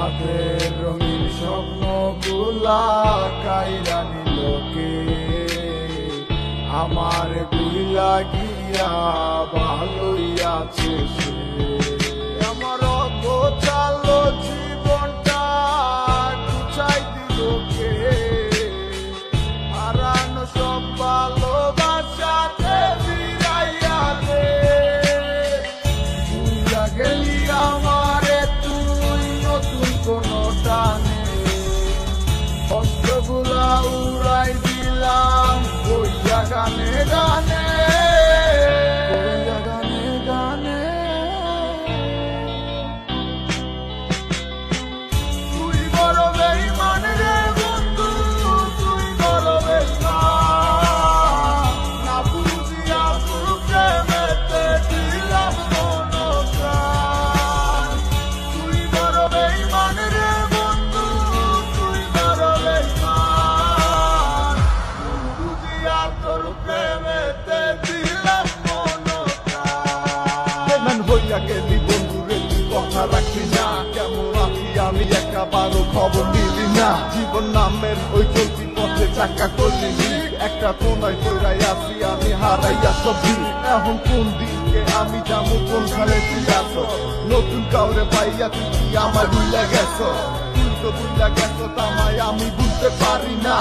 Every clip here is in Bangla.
রাতের রঙিন স্বপ্নগুলা কাইরা নিল কে, আমার গুইলা গিয়া ভালোই আছে সে। আমার গোছালো জীবনটা গুছাই দিল কে, হারানো সব ভালোবাসাতে ফিরাইয়া দে। ভুইলা গেলি আমারে তুই নতুন কোনো টানে, কষ্টগুলা উড়াই দিলাম কইয়া গানে গানে, কইয়া গানে গানে। তুই বড় বেঈমান রে বন্ধু, তুই বড় বেঈমান, না বুঝিয়া তোর প্রেমেতে দিলাম মন প্রাণ। তুই বড় বেঈমান রে বন্ধু, তুই বড় বেঈমান, বুঝিয়া তোর প্রেমেতে দিলাম মন প্রাণ। বেঈমান হইয়া গেলি বন্ধু রে, তুই কথা রাখবি না, কেমন আছি আমি একেবারও খবর নিলি না। জীবন নামের ওই চলতি পথে চাকা করলি, একটা কোনায় চড়াই আসি আমি হারাইয়া সবজি। এখন কোন দিকে আমি যাবো, কোনখানে তুই আছো, নতুন কাউরে পাইয়া তুই কি আমার ভুলে গেছ। তুই তো ভুলে গেছ তামায় আমি বুঝতে পারি না,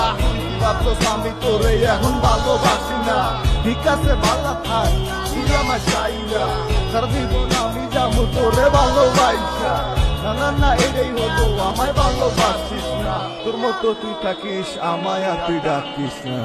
ভাবছস আমি তোরে এখন ভালোবাসি না। ঠিক আছে ভালো থাক, তুই আমার চাই না, সারা জীবন আমি যাবো তোরে ভালোবাসা। না না না এটাই হতো, আমায় ভালোবাসিস না, তোর মতো তুই থাকিস আমায় আর তুই ডাকিস না।